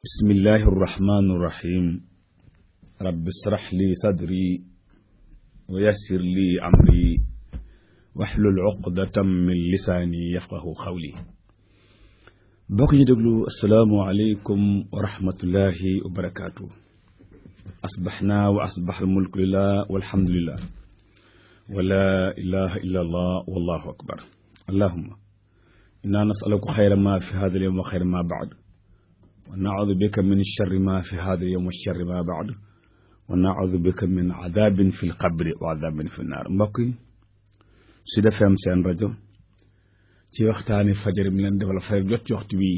bismillahi irrahmani irrahim rabbi israh li sadri wa yassir li amri wahlul uqdatam min lisaani yafqahu qawli. bokk ñu déglu asalaamu aleykum wa rahmatullahi wa barakaatu. asbaxna wa asbax almulku lillah walhamdulillah wa la ilaha illa allah wallahu akbar. allahumma inna nasaluka xayra ma fi hada alyawm wa xayra ma baad wa naudu bika min charri ma fi hada alyawm wa charri ma baad wa naudu bika min adabin fi lqabri wa adabin fi nnaar. mbokk yi Sud FM seen rajo ci waxtaani fajar mi leen defal fay jot ci waxtu wi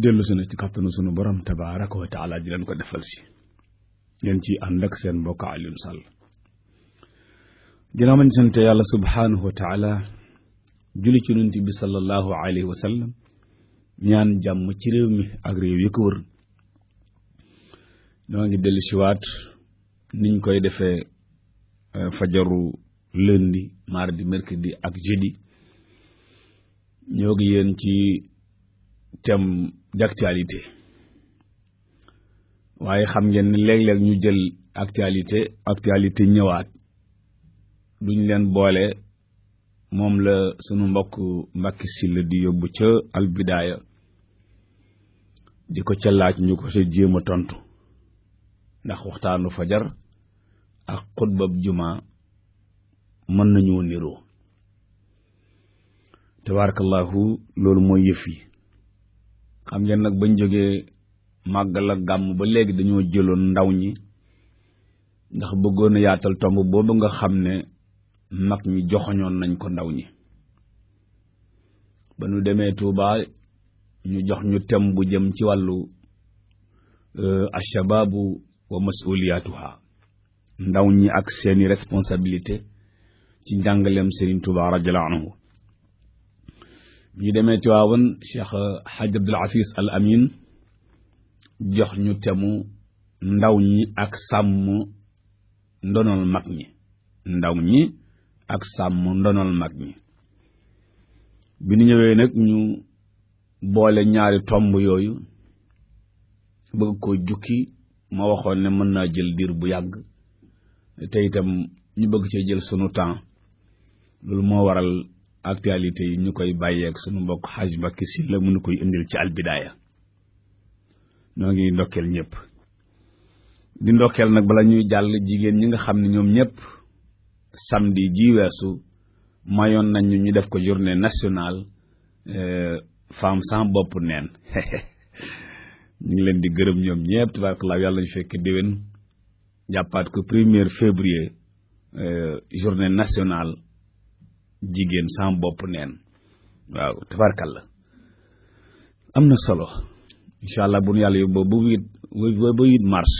dellu si na ci kàttanu sunu borom tabaaraka wa taala di leen ko defal si ngeen ci ànd ak seen mbokk Alioune Sall. ginnaaw ma ñu sant yàlla subhaanahu wa taala julli ci Yonent bi sallallahu alayhi wa sallam ñaan jàmm ci réew mi ak réew yi ko wër. ñoo ngi dellu siwaat niñ koy defee fajaru lundi mardi mercredi ak jeudi ñoo ngi yéen ci thème d'actualité, waaye xam ngeen ne léeg-léeg ñu jël actualité ñëwaat duñ leen boole. moom la sunu mbokk Mbàkke Sylla di yóbbu ca albidaaya di ko ca laaj ñu ko sa jéem a tontu ndax waxtaanu fajar ak xutbab juma mën nañoo niroo. tabarakallahu loolu mooy yëf yi. xam ngeen nag bañ jógee màggal ak gàmm ba léegi dañoo jëloon ndaw ñi ndax bëggoon a yaatal tomb boobu nga xam ne mag ñi joxoñoon nañ ko ndaw ñi. ba nu demee Touba ñu jox ñu thème bu jëm ci wàllu ashababu wa masuliyatuha, ndaw ñi ak seeni responsabilité ci njàngaleem Serigne Touba radiyallahu anhu. ñu demee Tiwaawan Cheikh Hadj Abdoul Aziz Al Amin jox ñu thème ndaw ñi ak sàmm ndonol mag ñi. ndaw ñi ak sàmm ndonol mag ñi. bi ñu ñëwee nag ñu boole ñaari tomb yooyu bëgg ko jukki. ma waxoon ne mën naa jël diir bu yàgg te itam ñu bëgg cee jël sunu temps. loolu moo waral actualité yi ñu koy bàyyeeg sunu mbokk Hadj Mbàkke Sylla mu nu koy indil ci albidaaya. ñoo ngi ndokkeel ñëpp di ndokkeel nag bala ñuy jàll jigéen ñi nga xam ne ñoom ñëpp samedi ji weesu mayoon nañu ñu def ko journée nationale femme sans bopp neen. ñu ngi leen di gërëm ñoom ñëpp tabarakallah. yàlla ñu fekk déwén jàppaat ko 1er février journée nationale jigéen sans bopp neen. waaw tabarakallah am na solo. incha allah bu nu yàlla yóbboo ba 8 mars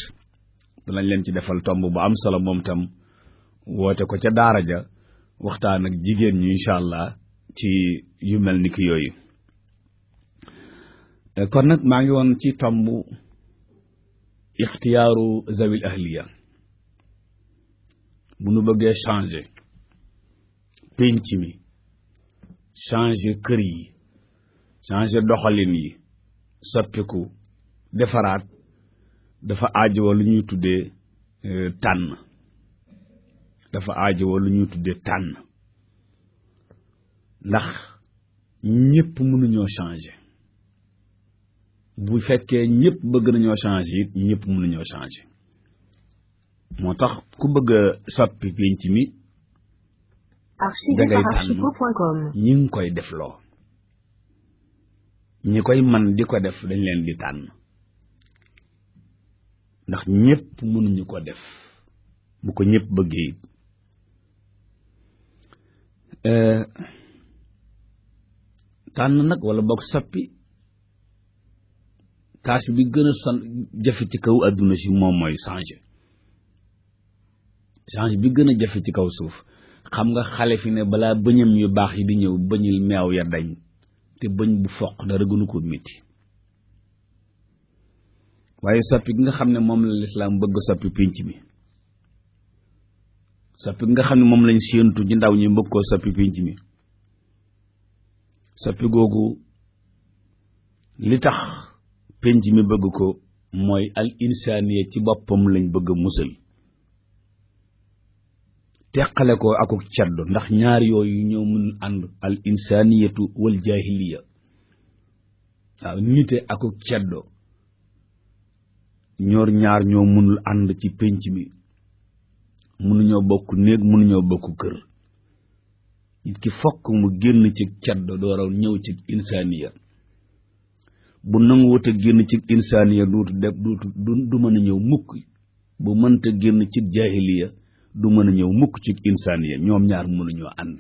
danañ leen ci defal tomb bu am solo moom tam woote ko ca daara ja waxtaan ak jigéen ñi incha allah ci yu mel ni ki yooyu. kon nag maa ngi woon ci tomb ixtiyaaru zawil ahliya. bu nu bëggee changer pénc mi, changer kër yi, changer doxalin yi, soppiku defaraat, dafa aajowoo lu ñuy tuddee tànn. dafa aajowoo lu ñuy tuddee tànn ndax ñëpp mënuñoo changer. bu fekkee ñëpp bëgg nañoo changer it ñëpp mënuñoo changer. moo tax ku bëgg a soppi pénc mi da ngay tànn ñi ngi koy defloo. ñi koy man di ko def dañ leen di tànn ndax ñëpp mënuñu ko def bu ko ñëpp bëggee it. tànn nag wala boog soppi tâche bi gën a jafe ci kaw adduna si moom mooy changer bi gën a jafe ci kaw suuf. xam nga xale fi ne balaa bëñam yu baax yi di ñëw bëñil meew ya dañ te bëñ bu foq dara gënu ko métti. waaye soppi gi nga xam ne moom la lislaam bëgg soppi pénc mi, soppi gi nga xam ne moom lañ séentu ci ndaw ñi bëgg koo soppi pénc mi, soppi googu li tax penc mi bëgg ko mooy al insaniya ci boppam lañ bëgg a musal teqale ko akuk ceddo ndax ñaar yooyu ñoo mënul ànd al insaniyatu wal jahiliya waaw nite akuk ceddo ñaar ñoo mënul ànd ci penc mi mënuñoo bokk néeg mënuñoo bokk kër nit ki fokk mu génn ci ceddo dooraw ñëw ci insaniya bu nanguwut a génn ci insaniya du mën a ñëw mukk bu mënta génn ci jahiliya du mën a ñëw mukk ci insaniya ñoom ñaar mënuñoo ànd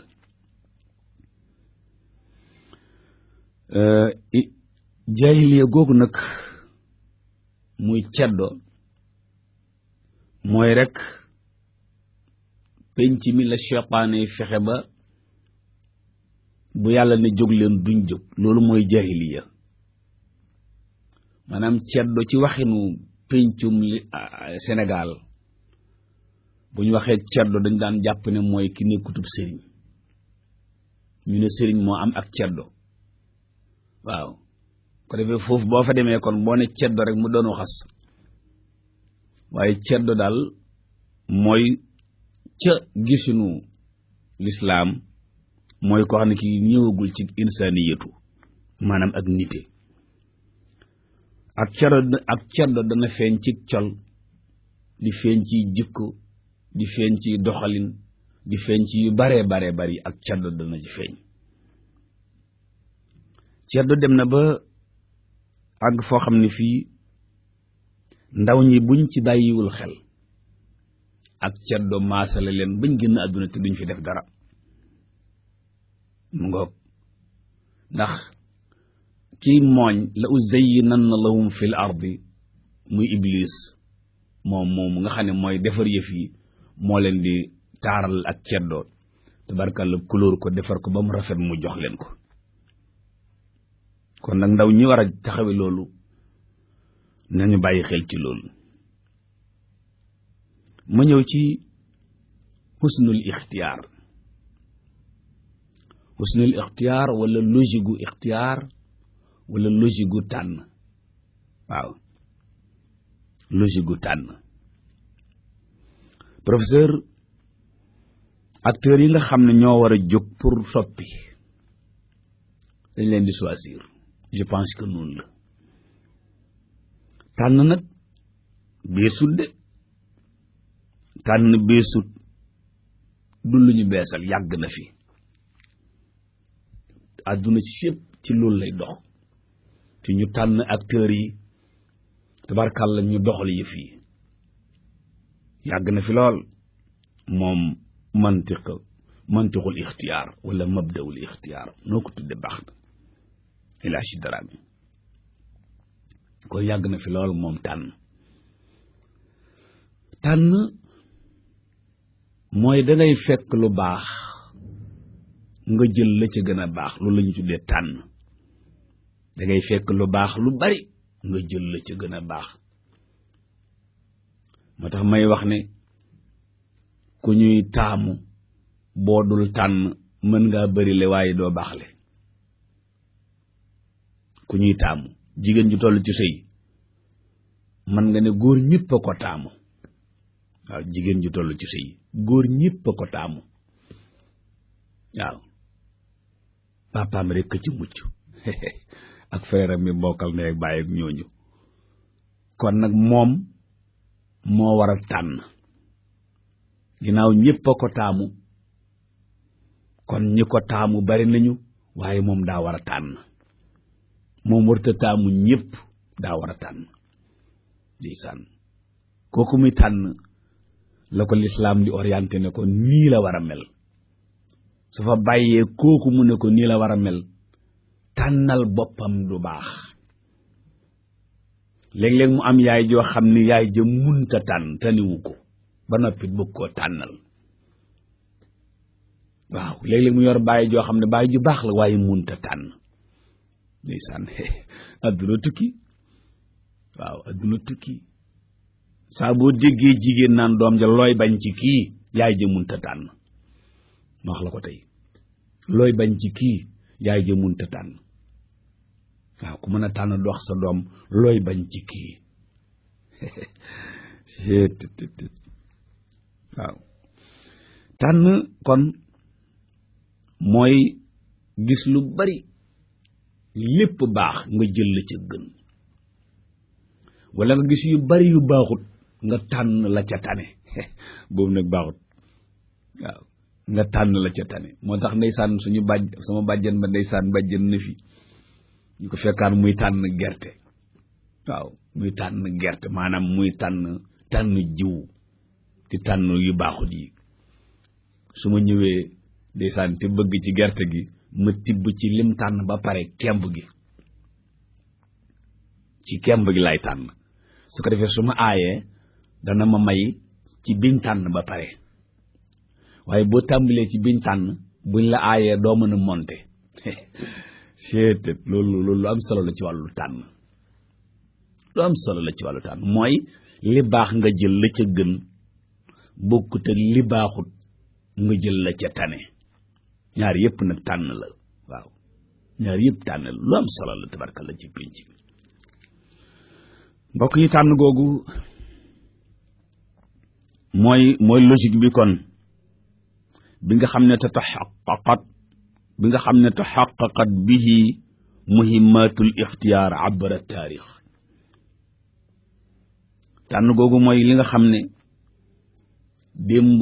jahiliya googu nag muy ceddo mooy rek penc mi la seytaane fexe ba bu yàlla ne jóg leen duñ jóg loolu mooy jahiliya maanaam ceddo ci waxinu pencum Sénégal bu ñu waxee ceddo dañ daan jàpp ne mooy ki nekkutub sëriñ ñu ne sëriñ moo am ak ceddo waaw ko defee foofu boo fa demee kon boo ne ceddo rek mu doonu xas waaye ceddo daal mooy ca gisunu lislaam mooy ko xam ne ki ñëwagul ci insaniyatu maanaam ak nite ak ceddo dana feeñ ci col di feeñ ci jikko di feeñ ci doxalin di feeñ ci yu baree bari ak ceddo dana ci feeñ ceddo dem na ba àgg foo xam ne fii ndaw ñi buñ ci bàyyiwul xel ak ceddo maasale leen bañ génn àdduna te duñ fi def dara mu ngoog ndax kii mooñ la uzayyinanna lahum fil ardi muy iblis moom nga xam ne mooy defar yëf yi moo leen di taaral ak ceddoo tabarkalla couleur ko defar ko ba mu rafet mu jox leen ko kon nag ndaw ñi war a taxawe loolu nañu bàyyi xel ci loolu ma ñëw ci husnul ixtiyaar wala logique gu ixtiyaar wala logique gu tànn waaw logique gu tànn professeur acteurs yi nga xam ne ñoo war a jóg pour soppi dañ leen di choisir je pense que noonu la tànn nag beesut de tànn beesut du lu ñu beesal yàgg na fi àdduna ci yëpp ci loolu lay dox te ñu tànn acteurs yi tabarkàlla ñu doxal yëf yi yàgg na fi lool moom mantiqul ixtiyaar wala mabdawul ixtiyaar noo ko tudde baax na Elaaji Daraame kon yàgg na fi lool moom tànn mooy dangay fekk lu baax nga jël la ca gën a baax loolu la ñu tuddee tànn dangay fekk lu baax lu bari nga jël la ca gën a baax moo tax may wax ne ku ñuy taamu boo dul tànn mën ngaa bari le waaye doo baaxle ku ñuy taamu jigéen ju toll ci sëy mën nga ne góor ñëpp a ko taamu waaw jigéen ju toll ci sëy góor ñëpp a ko taamu waaw papaam rekk ci mucc ak frère mi mbokkal ne ak bàyyi ak ñooñu kon nag moom moo war a tànn ginnaaw ñëpp a ko taamu kon ñi ko taamu bari nañu waaye moom daa war a tànn moom warta taamu ñëpp daa war a tànn ndeysaan kooku muy tànn la ko lislaam di orienté ne ko nii la war a mel su fa bàyyee kooku mu ne ko nii la war a mel tànnal boppam du baax léeg-léeg mu am yaay joo xam ni yaay ja munta tànn taniwu ko ba noppi bëgg koo tànnal waaw léeg-léeg mu yor baay joo xam ne baay ju baax la waaye munta tànn ndeysaan adduna tukki waaw adduna tukki saa boo déggee jigéen naan doom ja looy bañ ci kii yaay ja munta tànn ma wax la ko tey looy bañ ci kii yaay ja munta tànn waaw ku mën a tànn dox sa doom looy bañ ci kii waaw tànn kon mooy gis lu bari lépp baax nga jël la ca gën wala nga gis yu bari yu baaxut nga tànn la ca tane boobu nag baaxut waaw nga tànn la ca tane moo tax ndeysaan suñu sama bàjjen ba ndeysaan bàjjen na fi ñu ko fekkaan muy tànn gerte waaw muy tànn gerte maanaam muy tànn jiw ci tànn yu baaxut yi su ma ñëwee ndeysaan te bëgg ci gerte gi ma tibb ci lim tànn ba pare kemb gi ci kemb gi lay tànn su ko defee su ma aayee dana ma may ci biñ tànn ba pare waaye boo tàmbalee ci biñ tànn buñ la aayee doo mën a monte seetet loolu lu am solo la ci wàllu tànn lu am solo la ci wàllu tànn mooy li baax nga jël la ca gën bokkut ak li baaxut nga jël la ca tane ñaar yëpp nag tànn la waaw ñaar yëpp tànn la lu am solo la tabarkalla ci pénc bi mbokk yi tànn googu mooy logique bi kon bi nga xam ne taxaqaqat bihi muhimmatul ixtiyaar abra taarix tànn googu mooy li nga xam ne démb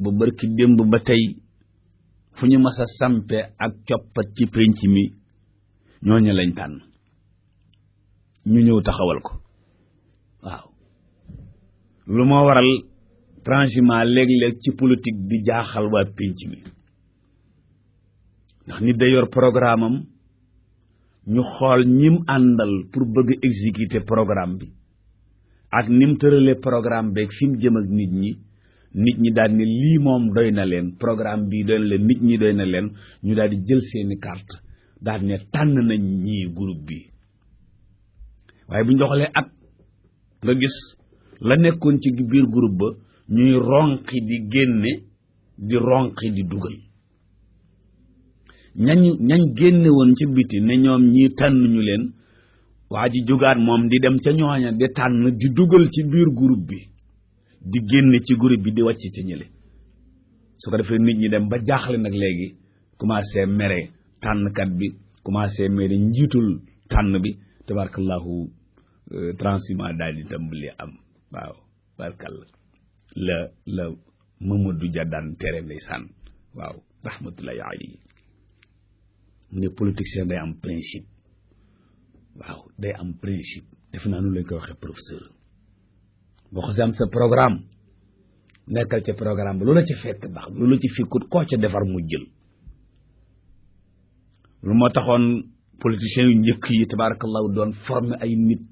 ba barki démb ba tey fu ñu mas a sampe ak coppat ci pénc mi ñooñu lañ tànn ñu ñëw taxawal ko waaw lu moo waral transhumance léeg-léeg ci politique di jaaxal waa pénc mi ndax nit day yor programme am ñu xool ñim àndal pour bëgg exécuter programme bi ak nim tëralee programme beeg fi mu jëm ak nit ñi daal ne lii moom doy na leen programme bii doy na leen nit ñi doy na leen ñu daal di jël seeni carte daal ne tànn nañ ñii groupe bi waaye bu ñu doxalee at nga gis la nekkoon ci biir groupe ba ñuy ronqi di génne di ronqi di dugal ñañ génne woon ci biti ne ñoom ñii tànn ñu leen waa ji jógaat moom di dem ca ñooña di tànn di dugal ci biir groupe bi di génne ci groupe bi di wàcc ci ñële su ko defee nit ñi dem ba jaaxle nag léegi commencé mere tànnkat bi commencé mere njiitul tànn bi tabarakallahu transhumance daal di tàmbali am waaw barkalla la Mamadou Dia daan tere ndeysaan waaw rahmatullahi alayhi mu ne politicien day am principe waaw day am principe def naa nu lañ koy waxee professeur boo xasee am sa programme nekkal ca programme ba lu la ci fekk baax lu la ci fekkut koo ca defar mu jël lu moo taxoon politiciens yu njëkk yi tabarakallahu doon former ay nit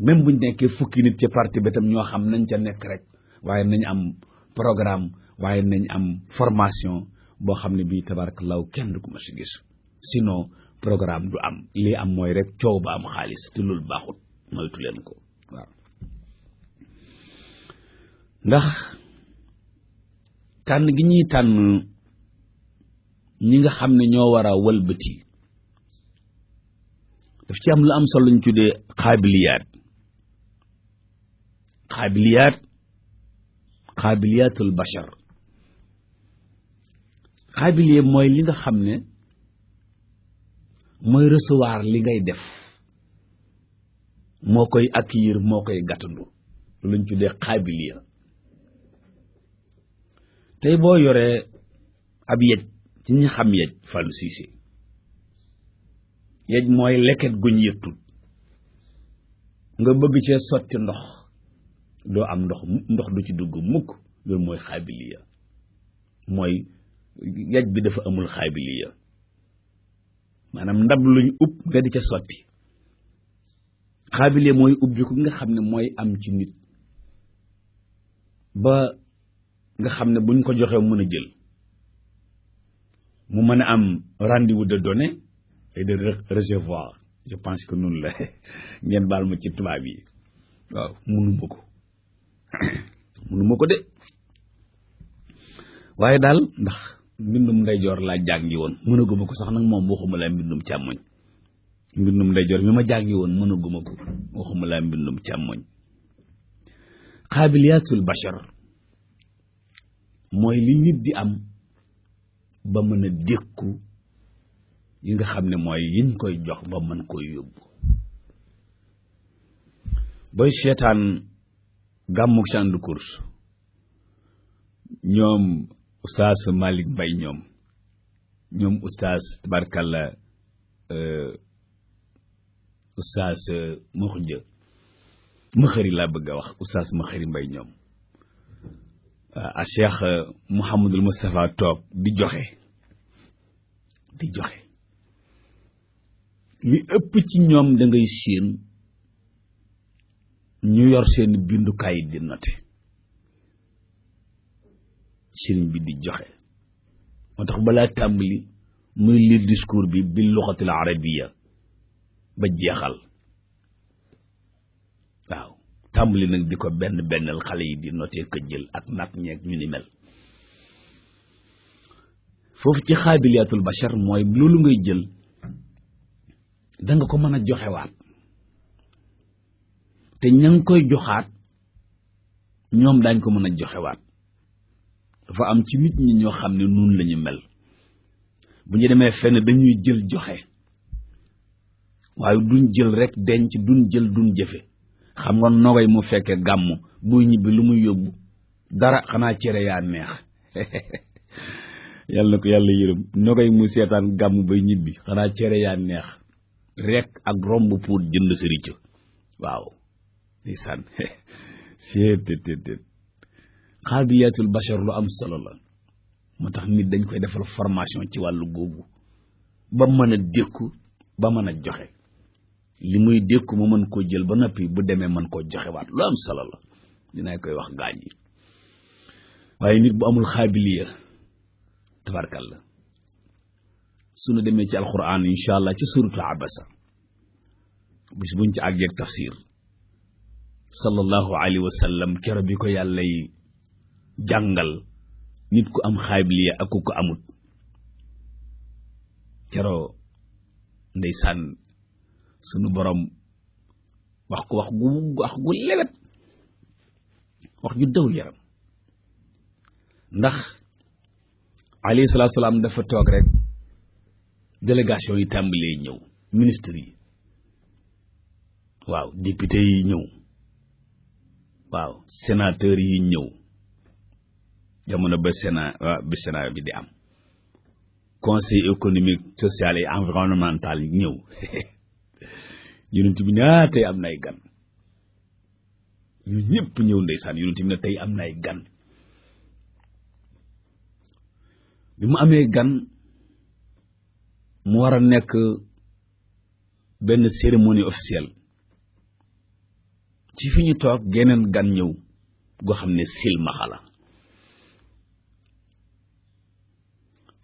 même buñ nekkee fukki nit ci parti bi tam ñoo xam nañ ca nekk rek waaye nañ am programme waaye nañ am formation boo xam ne bii tabarakallahu kenn du ko ma si gis sinon programme du am lii am mooy rek coow ba am xaalis te loolu baaxut moytu leen ko waaw ndax tànn gi ñuy tànn ñi nga xam ne ñoo war a wëlbati daf ci am lu am solo ñu tuddee xaabiliyaatul bashar xaabiliye mooy li nga xam ne mooy recevoir li ngay def moo koy accueillir moo koy gàttandu lu lañ tuddee xaabiliya tey boo yoree ab yej ci ñi xam yej Fallou Cissé yej mooy leket guñ yëttut nga bëgg cee sotti ndox doo am ndox du ci dugg mukk loolu mooy xaabiliya mooy yej bi dafa amul xaabiliya maanaam ndab luñ upp nga di ca sotti xaabiliya mooy ubbi ko nga xam ne mooy am ci nit ba nga xam ne buñ ko joxee mën a jël mu mën a am rendez-vous de données et de recevoir je pense que noonu la ngeen baal ma ci tubaab yi waaw munuma ko de waaye daal ndax mbindum ndeyjoor laa jàngi woon mënaguma ko sax nag moom waxuma la mbindum càmmoñ mbindum ndeyjoor mi ma jàngi woon mënaguma ko waxuma laa mbindum càmmoñ qaabiliyaatul bashar mooy li nit di am ba mën a dékku yi nga xam ne mooy yiñ koy jox ba mën koy yóbbu booy seetaan gàmmuk champ de course ñoom oustaz Malick Mbaye ñoom oustaz tabarkalla oustaz Mokhja Makhari laa bëgg a wax oustaz Makhari Mbaye ñoom a Cheikh Mouhamadul Moustapha toog di joxe li ëpp ci ñoom da ngay séen ñu yor seen bindukaay di note sëriñ bi di joxe moo tax balaa tàmbali muy lire discours bi bil luxatil arabiya ba jeexal waaw tàmbali nag di ko bennal xale yi di noté ko jël ak nag ñeeg ñu ni mel foofu ci xaabiliyatul bashar mooy loolu ngay jël da nga ko mën a joxewaat te ña ngi koy joxaat ñoom daañ ko mën a joxewaat dafa am ci nit ñi ñoo xam ne nun lañu mel bu ñu demee fenn dañuy jël joxe waaye duñ jël rek denc duñ jël duñ jëfe xam nga nogay mu fekke gàmmu buy ñibbi lu muy yóbbu dara xanaa cere yaa neex yàlla na ko yàlla yërëm nogay mu seetaan gàmmu bay ñibbi xanaa cere yaa neex rek ak romb pour jënd sëriñ waaw ndeysaan seet xaabiliyatul bashar lu am solo la moo tax nit dañ koy defal formation ci wàllu googu ba mën a dékku ba mën a joxe li muy dékku mu mën koo jël ba noppi bu demee mën koo joxewaat lu am solo la dinaay koy wax gaañ yi waaye nit bu amul xaabiliya tabarkalla suñu demee ci alquran incha allah ci suratul abasa bis buñ ci àggeeg tafsir sallallahu alayhi wa sallam kero bi ko yàlla yi jàngal nit ku am xaabiliya ak ku ko amut kero ndeysaan sunu borom wax ko wax gu lewet wax ju daw yaram ndax alayhi salaatu salaam dafa toog rek délégation yi tàmbalee ñëw ministre yi waaw député yi ñëw waaw sénateur yi ñëw jamono ba sénat bi di am conseil économique social et environnemental yi ñëw yonent bi ne tey am na ay gan ñu ñëpp ñëw ndeysaan yonent bi ne tey am na ay gan bi mu amee gan mu war a nekk benn cérémonie officielle ci fi ñu toog geneen gan ñëw goo xam ne silmaxa la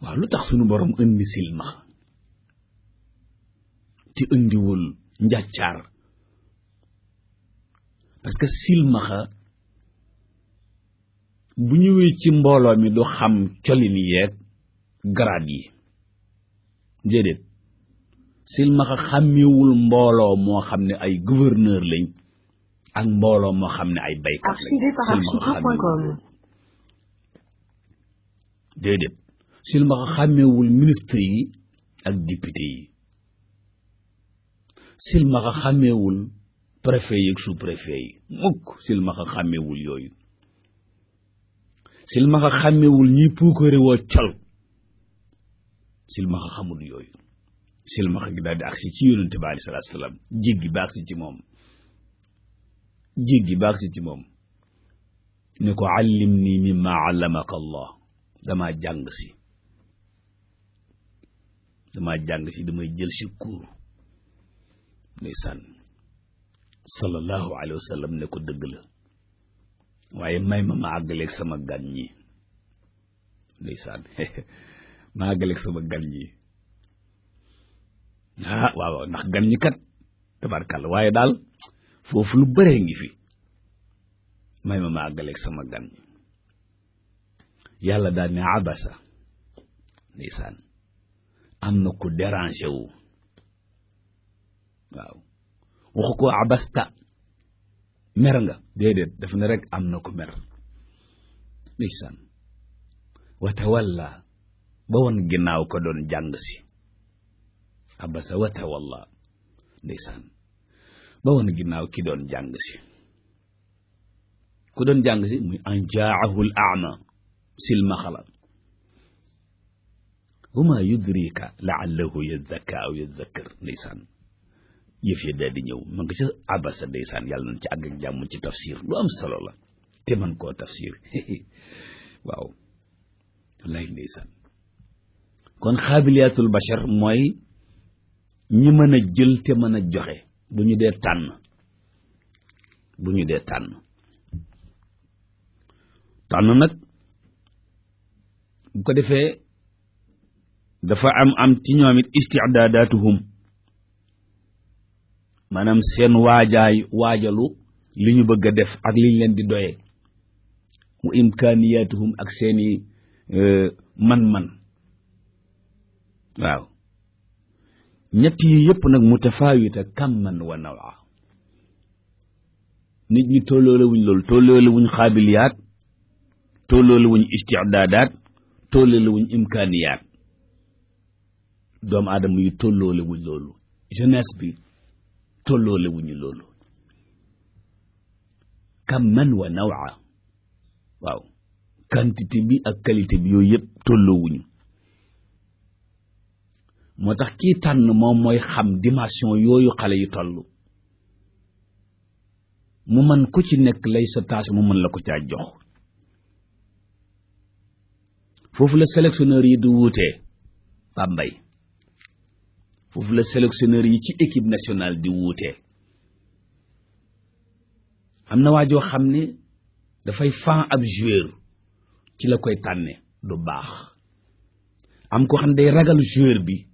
waaw lu tax sunu borom indi silmaxa te indiwul njàccaar parce que silmaxa bu ñëwee ci mbooloo mi du xam colin yeeg grade yi déedéet silmaxa xàmmewul mbooloo moo xam ne ay gouverneur lañ ak mbooloo moo xam ne ay baykat lañ silmaxa xàmmewul déedéet silmaxa xàmmewul ministre yi ak député yi silmaxa xàmmewul préfet yi ak sous préfet yi mukk silmaxa xàmmewul yooyu silmaxa xàmmewul ñi puukare woo col silmaxa xamul yooyu silmaxa gi daal di agsi ci yonente bi alayhi salaatu salaam jéggi ba agsi ci moom ne ko allim nii mimma allamaka allah damaa jàng si damay jël si kuur ndeysaan sallallahu alayhi wa sallam ne ko dëgg la waaye may ma àggaleeg sama gan ñi ndeysaan ma àggaleeg sama gan ñi waaw ndax gan ñi kat tabarkalla waaye daal foofu lu bëree ngi fi may ma àggaleeg sama gan ñi yàlla daal ne abasa ndeysaan am na ku dérangé wu waaw waxu ko abasta mer nga déedéet daf ne rek am na ko mer ndeysaan wa tawalla ba woon ginnaaw ko doon jàng si abasa wa tawalla ndeysaan ba woon ginnaaw ki doon jàng si ku doon jàng si muy an jaahu al a'ma silmaxala wama yudrika la'allahu yazakka aw yazakkar ndeysaan yëf yi daal di ñëw ma nga ca abasa ndeysaan yàlla nañ ci àgg ak jàmm ci tafsir lu am solo la te man koo tafsir waaw wallahi ndeysaan kon xaabiliyatul bashar mooy ñi mën a jël te mën a joxe bu ñu dee tànn nag bu ko defee dafa am ci ñoom it isti'daadaatuhum maanaam seen waajalu li ñu bëgg a def ak li ñu leen di doyee wa imkaaniyaatuhum ak seeni man-man waaw ñett yi yëpp nag mutafaawita kamman wa nawa nit ñi tolloole wuñ loolu tolloole wuñ xaabiliyaat tolloole wuñ isti'daadaat tolloole wuñ imkaaniyaat doomu aadama yi tolloole wuñ loolu jeunesse bi tolloole wuñu loolu kamman wa nawa waaw quantité bi ak qualité bi yooyu yëpp tolloo wuñu moo tax kii tànn moom mooy xam dimension yooyu xale yi toll mu mën ku ci nekk lay sa tâche mu mën la ko caa jox foofu la sélectionneur yi di wuutee Pambay foofu la sélectionneur yi ci équipe nationale di wuutee am na waajoo xam ne dafay fan ab joueur ci la koy tànne du baax am ko xam ne day ragal joueur bi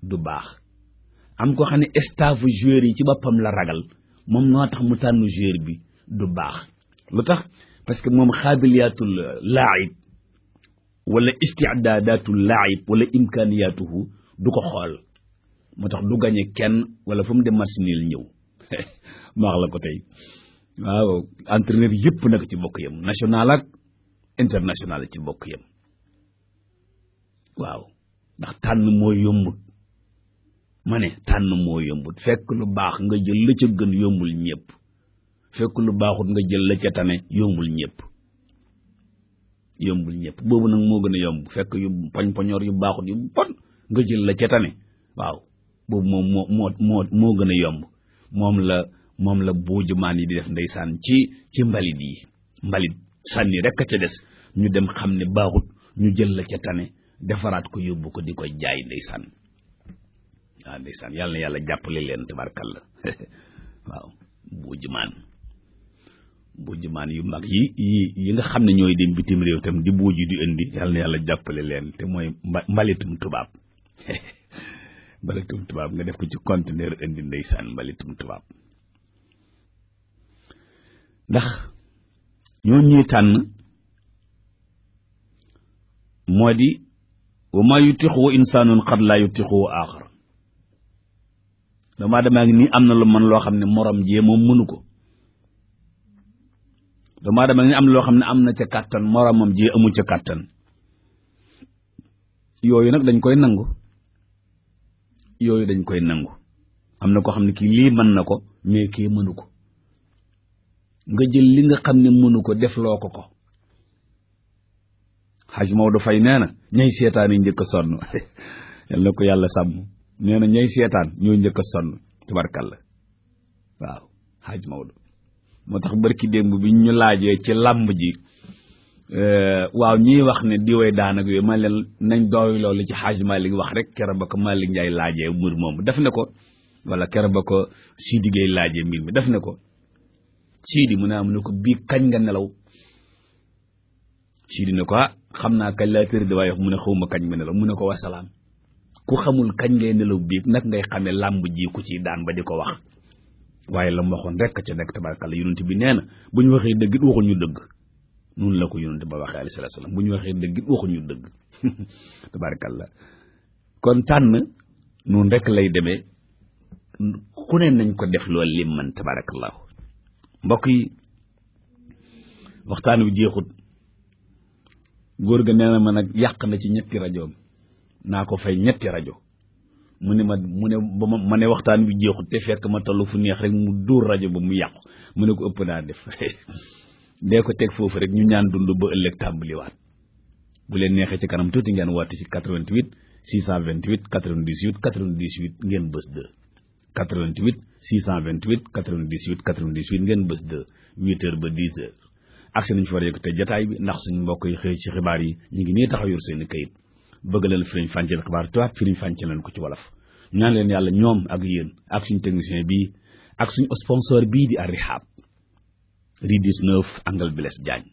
du baax am ko xam ne staff joueur yi ci boppam la ragal moom noo tax mu tànn joueur bi du baax lu tax parce que moom xaabiliyaatul laa'ib wala isti'daadatul laa'ib wala imkaaniyaatuhu du ko xool moo tax du gañe kenn wala fu mu dem match nul ñëw maax la ko tey waaw entraîneur yëpp nag ci bokk yam national ak international ci bokk yam waaw ndax tànn moo yombut ma ne tànn moo yombut fekk lu baax nga jël la ca gën yombul ñëpp fekk lu baaxut nga jël la ca tane yombul ñëpp boobu nag moo gën a yomb fekk yu poñ-poñoor yu baaxut yu bon nga jël la ca tane waaw boobu moom moo gën a yomb moom la buujumaan yi di def ndeysaan ci mbalit sànni rek a ca des ñu dem xam ne baaxut ñu jël la ca tane defaraat ko yóbbu ko di ko jaay ndeysaan waaw ndeysaan yàlla na yàlla jàppale leen tabarkalla waaw buujumaan yu mag yi nga xam ne ñooy dem bitim réew tam di buuju di indi yàlla na yàlla jàppale leen te mooy mbalitum tubaab mbalitum tubaab nga def ko ci conteneur indi ndeysaan mbalitum tubaab ndax ñoo ñuy tànn moo di wa maa yutixu insaanun qad laa yutixu aaxar doomu aadama ngi nii am na lu mën loo xam ne morom jee moom mënu ko doomu aadama ngi nii am na loo xam ne am na ca kàttan moromam jee amul ca kàttan yooyu nag dañ koy nangu am na ko xam ne kii lii mën na ko mais kii mënu ko nga jël li nga xam ne mënu ko def loo ko Haj Maodo Faye nee na ñay seetaan yi njëkk a sonn yal na ko yàlla sàmm nee na ñay seetaan ñoo njëkk a sonn tubarkalla waaw Haj Maodo moo tax barki démb bi ñu laajee ci làmb ji waaw ñiy wax ne diwee daanak yooyu ma leen nañ dooy loolu ci Haj Malick wax rek kero ba ko Malick Ndiaye laajee mbir moomu def ne ko wala kero ba ko Sidi Gueye laajee mbir mi def ne ko Sidi mu ne am ne ko bii kañ nga nelaw Sidi ne ko xam naa kañ laa tëri di waaye mu ne xawma kañ nga nelaw mu ne ko wasalaam ku xamul kañ ngay nelaw biig nag ngay xamee làmb ji ku ci daan ba di ko wax waaye la mu waxoon rek ca nekk tabarkalla yonent bi nee na bu ñu waxee dëgg it waxuñu dëgg noonu la ko yonent ba waxee alayhi salaatu salaam bu ñu waxee dëgg it waxuñu dëgg tabarkalla kon tànn noonu rek lay demee ku ne nañ ko def loolu lim man tabarakallahu mbokk yi waxtaan wi jeexut góor ga nee na ma nag yàq na ci ñetti rajo naa ko fay ñetti rajo mu ne ma ne waxtaan wi jeexut te fekk ma tollu fu neex rek mu dóor rajo ba mu yàqu mu ne ko ëpp naa def dee ko teg foofu rek ñu ñaan dund ba ëllëg tàmbaliwaat bu leen neexee ci kanam tuuti ngeen woote ci 88 628 98 98 ngeen bës 2 88 628 98 98 ngeen bës 2 8 heures ba 10 heures agsi nañ fi war a yëkkate jataay bi ndax suñu mbokk yi xëy ci xibaar yi ñu ngi nii taxaw yor seen i kayit bëgg leen firiñ fànceel xibaar tubaab firiñ fànceel leen ko ci wolof ñaan leen yàlla ñoom ak yéen ak suñu technicien bii ak suñu sponsor bii di Arrihab rue 19 angle Blaise Diagne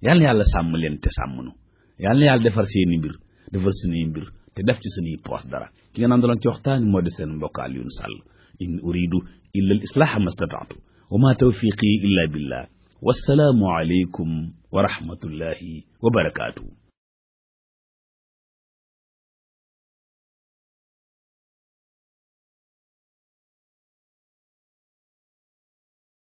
yàlla na yàlla sàmm leen te sàmm nu yàlla na yàlla defar seeni mbir defar suñuy mbir te def ci suñuy poos dara ki nga naan doon ci waxtaan moo di seen mbokk Alioune Sall in uridu illa al islaha mastata'tu wa ma tawfiqi illa billah wassalaamu alaykum wa rahmatullahi wa barakatuh